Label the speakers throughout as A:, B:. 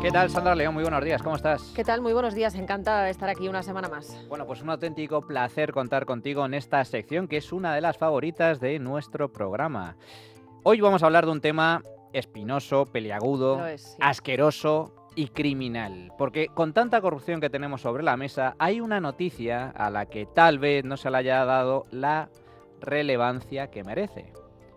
A: ¿Qué tal, Sandra León? Muy buenos días, ¿cómo estás?
B: ¿Qué tal? Muy buenos días, encantada de estar aquí una semana más.
A: Bueno, pues un auténtico placer contar contigo en esta sección que es una de las favoritas de nuestro programa. Hoy vamos a hablar de un tema espinoso,
B: Lo
A: peliagudo,
B: es, sí.
A: asqueroso y criminal. Porque con tanta corrupción que tenemos sobre la mesa, hay una noticia a la que tal vez no se le haya dado la relevancia que merece,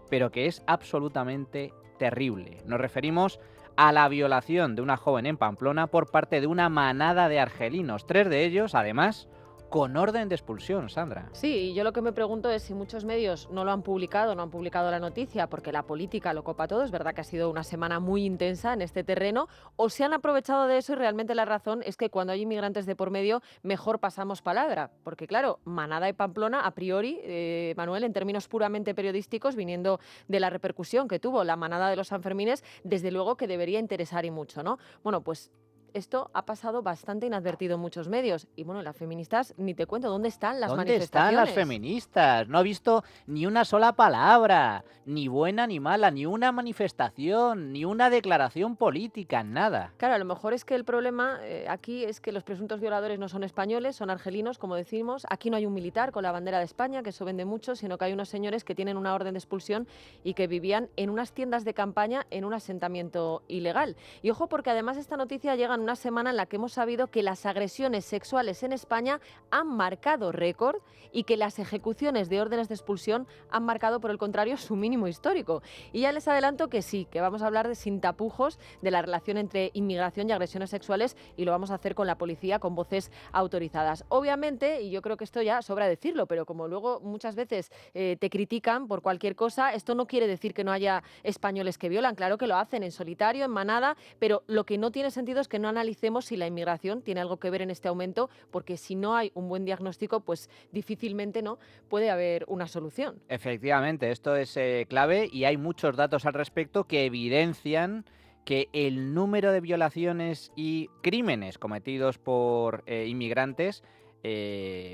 A: pero que es absolutamente terrible. Nos referimos a la violación de una joven en Pamplona por parte de una manada de argelinos, 3 de ellos, además, con orden de expulsión, Sandra.
B: Sí, y yo lo que me pregunto es si muchos medios no han publicado la noticia porque la política lo copa todo, es verdad que ha sido una semana muy intensa en este terreno, o se han aprovechado de eso y realmente la razón es que cuando hay inmigrantes de por medio, mejor pasamos palabra. Porque claro, Manada y Pamplona, a priori, Manuel, en términos puramente periodísticos, viniendo de la repercusión que tuvo la Manada de los Sanfermines, desde luego que debería interesar y mucho, ¿no? Bueno, pues esto ha pasado bastante inadvertido en muchos medios. Y bueno, las feministas, ni te cuento, ¿dónde están las
A: ¿Dónde están las
B: manifestaciones?
A: feministas? No ha visto ni una sola palabra, ni buena ni mala, ni una manifestación, ni una declaración política, nada.
B: Claro, a lo mejor es que el problema aquí es que los presuntos violadores no son españoles, son argelinos, como decimos. Aquí no hay un militar con la bandera de España, que eso vende mucho, sino que hay unos señores que tienen una orden de expulsión y que vivían en unas tiendas de campaña en un asentamiento ilegal. Y ojo, porque además esta noticia llega en una semana en la que hemos sabido que las agresiones sexuales en España han marcado récord y que las ejecuciones de órdenes de expulsión han marcado, por el contrario, su mínimo histórico. Y ya les adelanto que sí, que vamos a hablar de sin tapujos de la relación entre inmigración y agresiones sexuales y lo vamos a hacer con la policía, con voces autorizadas. Obviamente, y yo creo que esto ya sobra decirlo, pero como luego muchas veces te critican por cualquier cosa, esto no quiere decir que no haya españoles que violan, claro que lo hacen en solitario, en manada, pero lo que no tiene sentido es que no analicemos si la inmigración tiene algo que ver en este aumento, porque si no hay un buen diagnóstico, pues difícilmente no puede haber una solución.
A: Efectivamente, esto es clave y hay muchos datos al respecto que evidencian que el número de violaciones y crímenes cometidos por inmigrantes,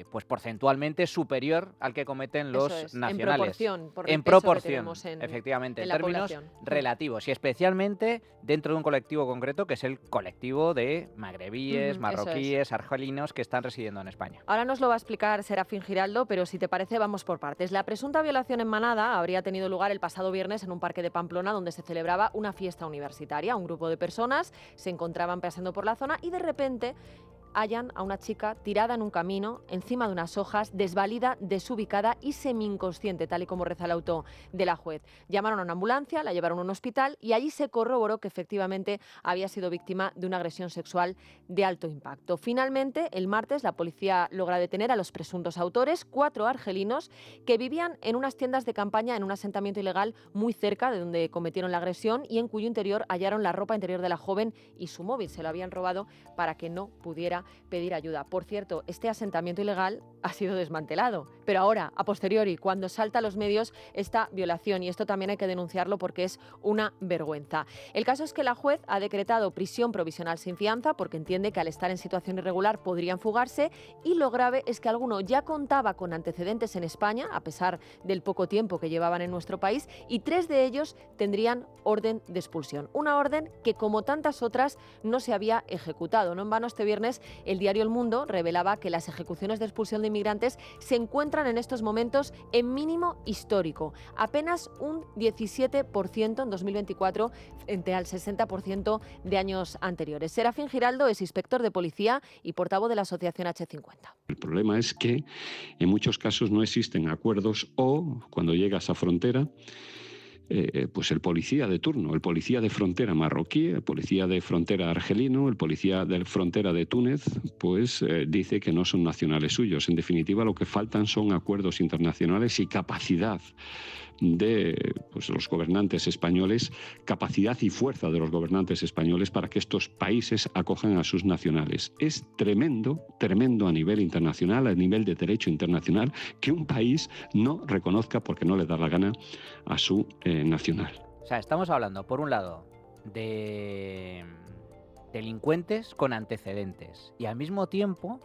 A: pues porcentualmente es superior al que cometen
B: Eso
A: los
B: es, en
A: nacionales.
B: proporción, por el
A: En
B: peso que
A: proporción,
B: tenemos
A: efectivamente,
B: en
A: en
B: la
A: términos
B: población.
A: relativos y especialmente dentro de un colectivo concreto que es el colectivo de magrebíes,
B: Eso es.
A: marroquíes, argelinos que están residiendo en España.
B: Ahora nos lo va a explicar Serafín Giraldo, pero si te parece vamos por partes. La presunta violación en Manada habría tenido lugar el pasado viernes en un parque de Pamplona donde se celebraba una fiesta universitaria. Un grupo de personas se encontraban paseando por la zona y de repente hallan a una chica tirada en un camino, encima de unas hojas, desvalida, desubicada y semi-inconsciente, tal y como reza el auto de la juez. Llamaron a una ambulancia, la llevaron a un hospital y allí se corroboró que efectivamente había sido víctima de una agresión sexual de alto impacto. Finalmente, el martes, la policía logra detener a los presuntos autores, 4 argelinos que vivían en unas tiendas de campaña en un asentamiento ilegal muy cerca de donde cometieron la agresión y en cuyo interior hallaron la ropa interior de la joven y su móvil. Se lo habían robado para que no pudiera pedir ayuda. Por cierto, este asentamiento ilegal ha sido desmantelado, pero ahora, a posteriori, cuando salta a los medios esta violación, y esto también hay que denunciarlo porque es una vergüenza. El caso es que la juez ha decretado prisión provisional sin fianza porque entiende que al estar en situación irregular podrían fugarse, y lo grave es que alguno ya contaba con antecedentes en España, a pesar del poco tiempo que llevaban en nuestro país, y 3 de ellos tendrían orden de expulsión. Una orden que, como tantas otras, no se había ejecutado. No en vano, este viernes el diario El Mundo revelaba que las ejecuciones de expulsión de inmigrantes se encuentran en estos momentos en mínimo histórico, apenas un 17% en 2024 frente al 60% de años anteriores. Serafín Giraldo es inspector de policía y portavoz de la asociación H50.
C: El problema es que en muchos casos no existen acuerdos o cuando llega a esa frontera, pues el policía de turno, el policía de frontera marroquí, el policía de frontera argelino, el policía de frontera de Túnez, pues dice que no son nacionales suyos. En definitiva, lo que faltan son acuerdos internacionales y capacidad de pues, los gobernantes españoles, capacidad y fuerza de los gobernantes españoles para que estos países acojan a sus nacionales. Es tremendo, tremendo a nivel internacional, a nivel de derecho internacional, que un país no reconozca, porque no le da la gana, a su nacional.
A: O sea, estamos hablando, por un lado, de delincuentes con antecedentes y al mismo tiempo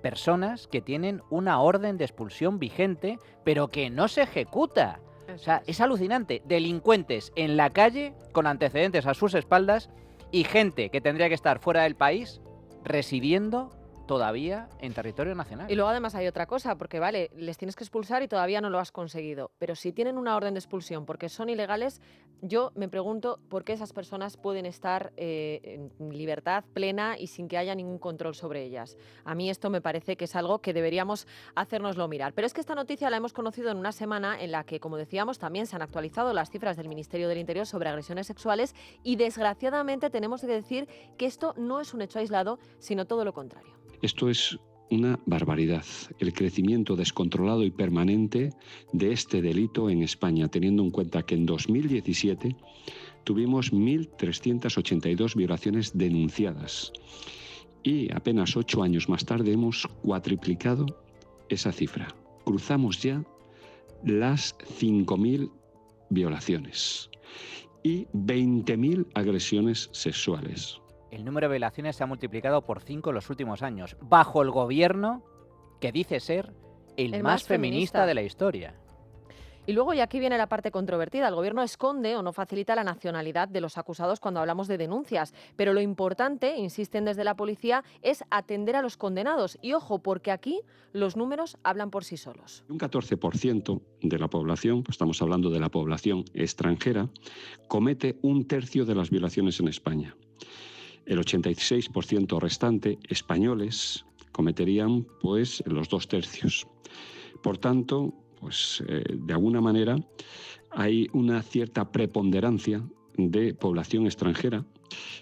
A: personas que tienen una orden de expulsión vigente, pero que no se ejecuta. O sea, es alucinante. Delincuentes en la calle con antecedentes a sus espaldas y gente que tendría que estar fuera del país residiendo todavía en territorio nacional.
B: Y luego además hay otra cosa, porque vale, les tienes que expulsar y todavía no lo has conseguido, pero si tienen una orden de expulsión porque son ilegales, yo me pregunto por qué esas personas pueden estar en libertad plena y sin que haya ningún control sobre ellas. A mí esto me parece que es algo que deberíamos hacérnoslo mirar. Pero es que esta noticia la hemos conocido en una semana en la que, como decíamos, también se han actualizado las cifras del Ministerio del Interior sobre agresiones sexuales y desgraciadamente tenemos que decir que esto no es un hecho aislado, sino todo lo contrario.
C: Esto es una barbaridad, el crecimiento descontrolado y permanente de este delito en España, teniendo en cuenta que en 2017 tuvimos 1.382 violaciones denunciadas y apenas 8 años más tarde hemos cuatriplicado esa cifra. Cruzamos ya las 5.000 violaciones y 20.000 agresiones sexuales.
A: El número de violaciones se ha multiplicado por 5 en los últimos años, bajo el gobierno que dice ser el más feminista de la historia.
B: Y luego, y aquí viene la parte controvertida, el gobierno esconde o no facilita la nacionalidad de los acusados cuando hablamos de denuncias. Pero lo importante, insisten desde la policía, es atender a los condenados. Y ojo, porque aquí los números hablan por sí solos.
C: Un 14% de la población, pues estamos hablando de la población extranjera, comete 1/3 de las violaciones en España. El 86% restante, españoles, cometerían pues los 2/3. Por tanto, pues de alguna manera hay una cierta preponderancia de población extranjera,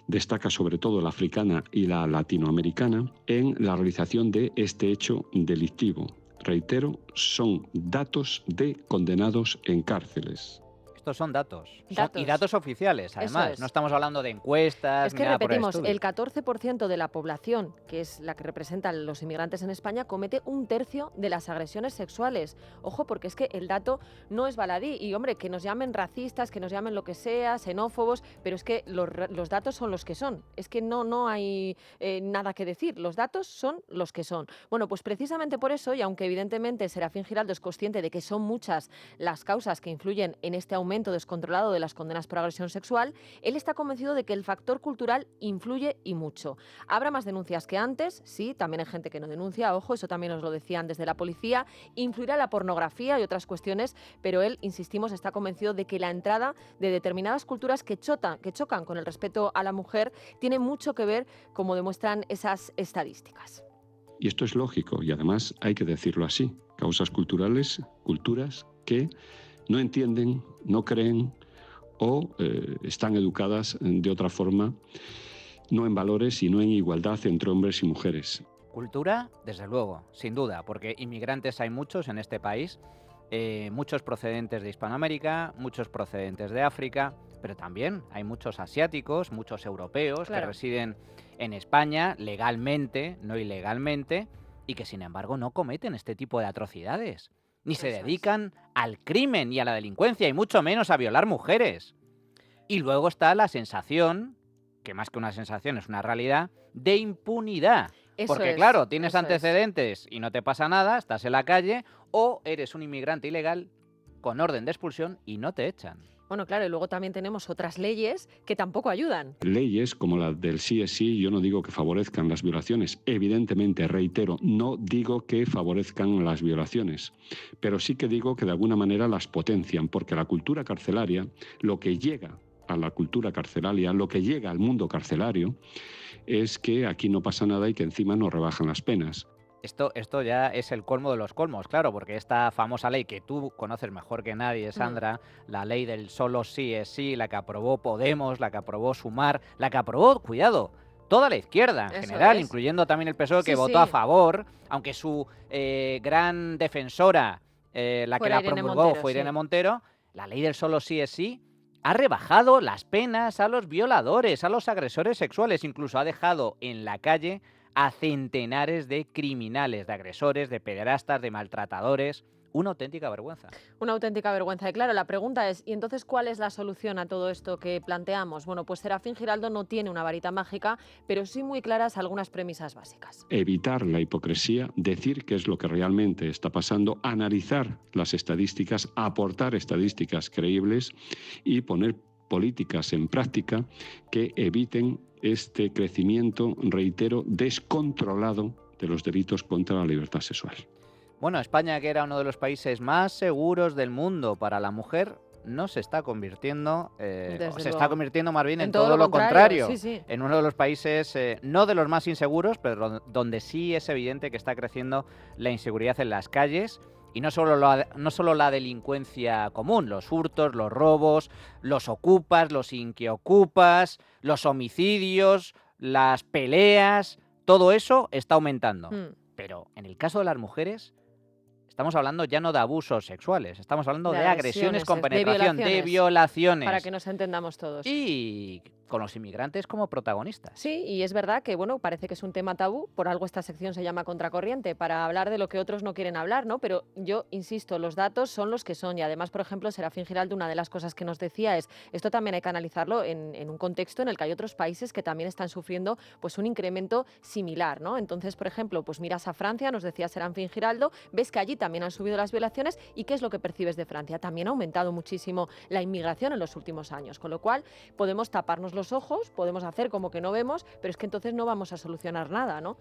C: destaca sobre todo la africana y la latinoamericana, en la realización de este hecho delictivo. Reitero, son datos de condenados en cárceles.
A: Estos son datos. Y datos oficiales, además. No estamos hablando de encuestas.
B: Es que repetimos, el 14% de la población, que es la que representan los inmigrantes en España, comete 1/3 de las agresiones sexuales. Ojo, porque es que el dato no es baladí. Y, hombre, que nos llamen racistas, que nos llamen lo que sea, xenófobos, pero es que los datos son los que son. Es que no hay nada que decir. Los datos son los que son. Bueno, pues precisamente por eso, y aunque evidentemente Serafín Giraldo es consciente de que son muchas las causas que influyen en este aumento descontrolado de las condenas por agresión sexual, él está convencido de que el factor cultural influye y mucho. Habrá más denuncias que antes, sí, también hay gente que no denuncia, ojo, eso también nos lo decían desde la policía, influirá la pornografía y otras cuestiones, pero él, insistimos, está convencido de que la entrada de determinadas culturas que chocan con el respeto a la mujer tiene mucho que ver, como demuestran esas estadísticas.
C: Y esto es lógico, y además hay que decirlo así, causas culturales, culturas que no entienden, no creen o están educadas de otra forma, no en valores, sino en igualdad entre hombres y mujeres.
A: Cultura, desde luego, sin duda, porque inmigrantes hay muchos en este país, muchos procedentes de Hispanoamérica, muchos procedentes de África, pero también hay muchos asiáticos, muchos europeos que residen en España legalmente, no ilegalmente, y que sin embargo no cometen este tipo de atrocidades. Ni se dedican al crimen y a la delincuencia, y mucho menos a violar mujeres. Y luego está la sensación, que más que una sensación es una realidad, de impunidad. Porque claro, tienes antecedentes y no te pasa nada, estás en la calle, o eres un inmigrante ilegal con orden de expulsión y no te echan.
B: Bueno, claro, y luego también tenemos otras leyes que tampoco ayudan.
C: Leyes como la del sí es sí, yo no digo que favorezcan las violaciones. Evidentemente, reitero, no digo que favorezcan las violaciones, pero sí que digo que de alguna manera las potencian, porque la cultura carcelaria, lo que llega a la cultura carcelaria, lo que llega al mundo carcelario, es que aquí no pasa nada y que encima nos rebajan las penas.
A: Esto ya es el colmo de los colmos, claro, porque esta famosa ley que tú conoces mejor que nadie, Sandra, la ley del solo sí es sí, la que aprobó Podemos, la que aprobó Sumar, la que aprobó, cuidado, toda la izquierda en general, incluyendo también el PSOE, que votó a favor, aunque su gran defensora, la que la promulgó, fue Irene Montero, la ley del solo sí es sí, ha rebajado las penas a los violadores, a los agresores sexuales, incluso ha dejado en la calle a centenares de criminales, de agresores, de pederastas, de maltratadores. Una auténtica vergüenza.
B: Una auténtica vergüenza. Y claro, la pregunta es, ¿y entonces cuál es la solución a todo esto que planteamos? Bueno, pues Serafín Giraldo no tiene una varita mágica, pero sí muy claras algunas premisas básicas.
C: Evitar la hipocresía, decir qué es lo que realmente está pasando, analizar las estadísticas, aportar estadísticas creíbles y poner políticas en práctica que eviten este crecimiento, reitero, descontrolado de los delitos contra la libertad sexual.
A: Bueno, España, que era uno de los países más seguros del mundo para la mujer, no se está convirtiendo, está convirtiendo más bien en todo lo contrario.
B: Sí, sí.
A: En uno de los países, no de los más inseguros, pero donde sí es evidente que está creciendo la inseguridad en las calles. Y no solo la delincuencia común, los hurtos, los robos, los ocupas, los inquiocupas, los homicidios, las peleas, todo eso está aumentando. Pero en el caso de las mujeres, estamos hablando ya no de abusos sexuales, estamos hablando de agresiones con penetración, de violaciones.
B: Para que nos entendamos todos.
A: Y con los inmigrantes como protagonistas.
B: Sí, y es verdad que, bueno, parece que es un tema tabú, por algo esta sección se llama Contracorriente, para hablar de lo que otros no quieren hablar, ¿no? Pero yo insisto, los datos son los que son, y además, por ejemplo, Serafín Giraldo, una de las cosas que nos decía es, esto también hay que analizarlo en un contexto en el que hay otros países que también están sufriendo pues un incremento similar, ¿no? Entonces, por ejemplo, pues miras a Francia, nos decía Serafín Giraldo, ves que allí también han subido las violaciones, ¿y qué es lo que percibes de Francia? También ha aumentado muchísimo la inmigración en los últimos años, con lo cual podemos taparnos los ojos, podemos hacer como que no vemos, pero es que entonces no vamos a solucionar nada, ¿no?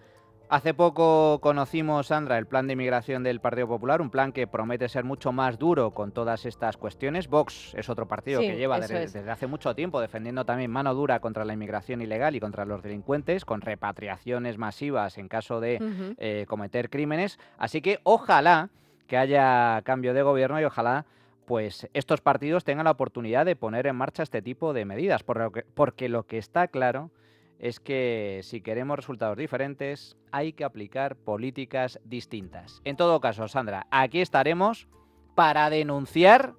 A: Hace poco conocimos, Sandra, el plan de inmigración del Partido Popular, un plan que promete ser mucho más duro con todas estas cuestiones. Vox es otro partido que lleva desde hace mucho tiempo defendiendo también mano dura contra la inmigración ilegal y contra los delincuentes, con repatriaciones masivas en caso de cometer crímenes. Así que ojalá que haya cambio de gobierno y ojalá pues estos partidos tengan la oportunidad de poner en marcha este tipo de medidas, porque lo que está claro es que si queremos resultados diferentes hay que aplicar políticas distintas. En todo caso, Sandra, aquí estaremos para denunciar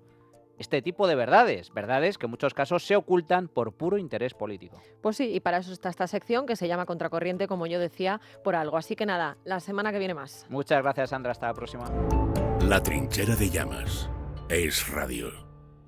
A: este tipo de verdades que en muchos casos se ocultan por puro interés político.
B: Pues sí, y para eso está esta sección que se llama Contracorriente, como yo decía, por algo. Así que nada, la semana que viene más.
A: Muchas gracias, Sandra. Hasta la próxima.
D: La Trinchera de Llamas. Es Radio.